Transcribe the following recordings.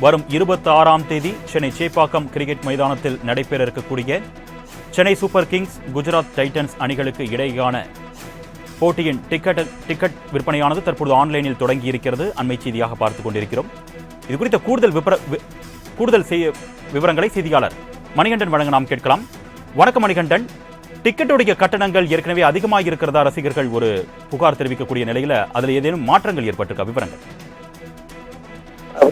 வரும் 26ஆம் தேதி சென்னை சேப்பாக்கம் கிரிக்கெட் மைதானத்தில் நடைபெற இருக்கக்கூடிய Chennai super Kings Gujarat Titans அணிகளுக்கு இடையேயான போட்டியின் டிக்கெட் விற்பனையானது தற்போது ஆன்லைனில் தொடங்கி இருக்கிறது. அண்மை செய்தியாக பார்த்துக் கொண்டிருக்கிறோம். இது குறித்த கூடுதல் விவரங்களை செய்தியாளர் மணிகண்டன் வழங்க நாம் கேட்கலாம். வணக்கம் மணிகண்டன். டிக்கெட்டுடைய கட்டணங்கள் ஏற்கனவே அதிகமாக இருக்கிறதா ரசிகர்கள் ஒரு புகார் தெரிவிக்கக்கூடிய நிலையில அதில் ஏதேனும் மாற்றங்கள் ஏற்பட்டிருக்கா? விவரங்கள்.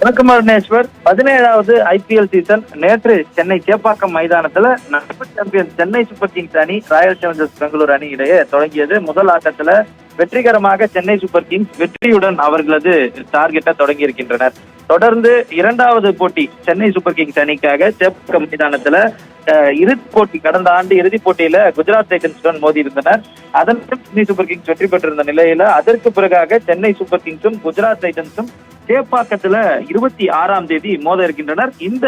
வணக்கம் அருணேஸ்வர். 17வது IPL சீசன் நேற்று சென்னை சேப்பாக்கம் மைதானத்துல நடப்பு சாம்பியன் சென்னை சூப்பர் கிங்ஸ் அணி ராயல் சேலஞ்சர்ஸ் பெங்களூரு அணி இடையே தொடங்கியது. முதல் ஆட்டத்துல வெற்றிகரமாக சென்னை சூப்பர் கிங்ஸ் வெற்றியுடன் அவர்களது டார்கெட்டை தொடங்கி இருக்கின்றனர். தொடர்ந்து இரண்டாவது போட்டி சென்னை சூப்பர் கிங்ஸ் அணிக்காக சேப்பாக்கம் மைதானத்துல இறுதிப் போட்டி, கடந்த ஆண்டு இறுதிப் போட்டியில குஜராத் டைட்டன்ஸுடன் மோதி இருந்தனர். அதன் சென்னை சூப்பர் கிங்ஸ் வெற்றி பெற்றிருந்த நிலையில அதற்கு பிறகாக சென்னை சூப்பர் கிங்ஸும் குஜராத் டைட்டன்ஸும் சேப்பாக்கத்துல 26ஆம் தேதி மோத இருக்கின்றனர். இந்த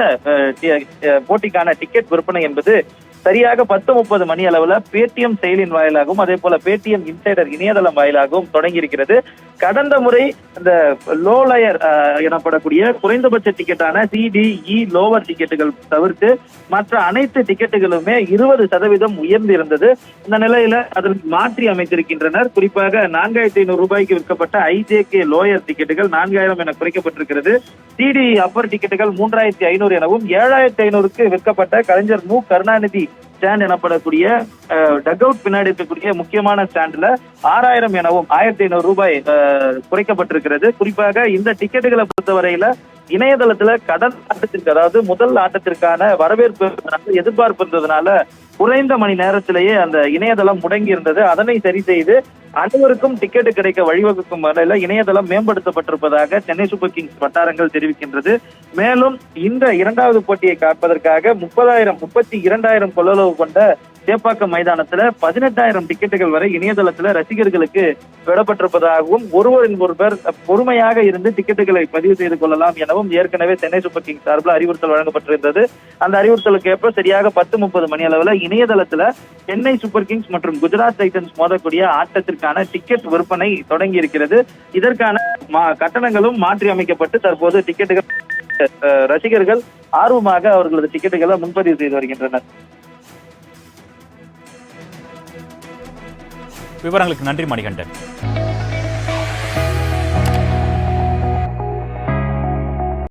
போட்டிக்கான டிக்கெட் விற்பனை என்பது சரியாக 10:30 மணி அளவுல பேடிஎம் செயலின் வாயிலாகவும் அதே போல பேடிஎம் இன்சைடர் இணையதளம் வாயிலாகவும் தொடங்கி இருக்கிறது. கடந்த முறை இந்த லோ லேயர் எனப்படக்கூடிய குறைந்தபட்ச டிக்கெட்டான CDE லோவர் டிக்கெட்டுகள் தவிர்த்து மற்ற அனைத்து டிக்கெட்டுகளுமே 20% உயர்ந்து இருந்தது. இந்த நிலையில அதில் மாற்றி அமைத்திருக்கின்றனர். குறிப்பாக 4500 ரூபாய்க்கு விற்கப்பட்ட IJK லோயர் டிக்கெட்டுகள் 4000 என குறைக்கப்பட்டிருக்கிறது. CDE அப்பர் டிக்கெட்டுகள் 3500 எனவும் 7500க்கு விற்கப்பட்ட கலைஞர் மு கருணாநிதி ஸ்டாண்ட் எனப்படக்கூடிய டக் அவுட் பின்னாடி இருக்கக்கூடிய முக்கியமான ஸ்டாண்ட்ல 6000 எனவும் 1500 ரூபாய் குறைக்கப்பட்டிருக்கிறது. குறிப்பாக இந்த டிக்கெட்டுகளை பொறுத்தவரையில இணையதளத்துல கடந்த ஆட்டத்திற்கு, அதாவது முதல் ஆட்டத்திற்கான வரவேற்பு எதிர்பார்ப்பு இருந்ததுனால குறைந்த மணி நேரத்திலேயே அந்த இணையதளம் முடங்கி இருந்தது. அதனை சரி செய்து அனைவருக்கும் டிக்கெட்டு கிடைக்க வழிவகுக்கும் வகையில இணையதளம் மேம்படுத்தப்பட்டிருப்பதாக சென்னை சூப்பர் கிங்ஸ் வட்டாரங்கள் தெரிவிக்கின்றது. மேலும் இந்த இரண்டாவது போட்டியை காப்பதற்காக 32,000 கொள்ளளவு கொண்ட சேப்பாக்கம் மைதானத்துல 18,000 டிக்கெட்டுகள் வரை இணையதளத்துல ரசிகர்களுக்கு விடப்பட்டிருப்பதாகவும் ஒருவர் பொறுமையாக இருந்து டிக்கெட்டுகளை பதிவு செய்து கொள்ளலாம் எனவும் ஏற்கனவே சென்னை சூப்பர் கிங்ஸ் சார்பில் அறிவுறுத்தல் வழங்கப்பட்டிருந்தது. அந்த அறிவுறுத்தலுக்கு ஏற்ப சரியாக 10:30 மணி அளவுல இணையதளத்துல சென்னை சூப்பர் கிங்ஸ் மற்றும் குஜராத் டைட்டன்ஸ் மோதக்கூடிய ஆட்டத்திற்கான டிக்கெட் விற்பனை தொடங்கி இருக்கிறது. இதற்கான கட்டணங்களும் மாற்றி அமைக்கப்பட்டு தற்போது டிக்கெட்டுகள் ரசிகர்கள் ஆர்வமாக அவர்களது டிக்கெட்டுகளை முன்பதிவு செய்து வருகின்றனர். விவரங்களுக்கு நன்றி மணிகண்டன்.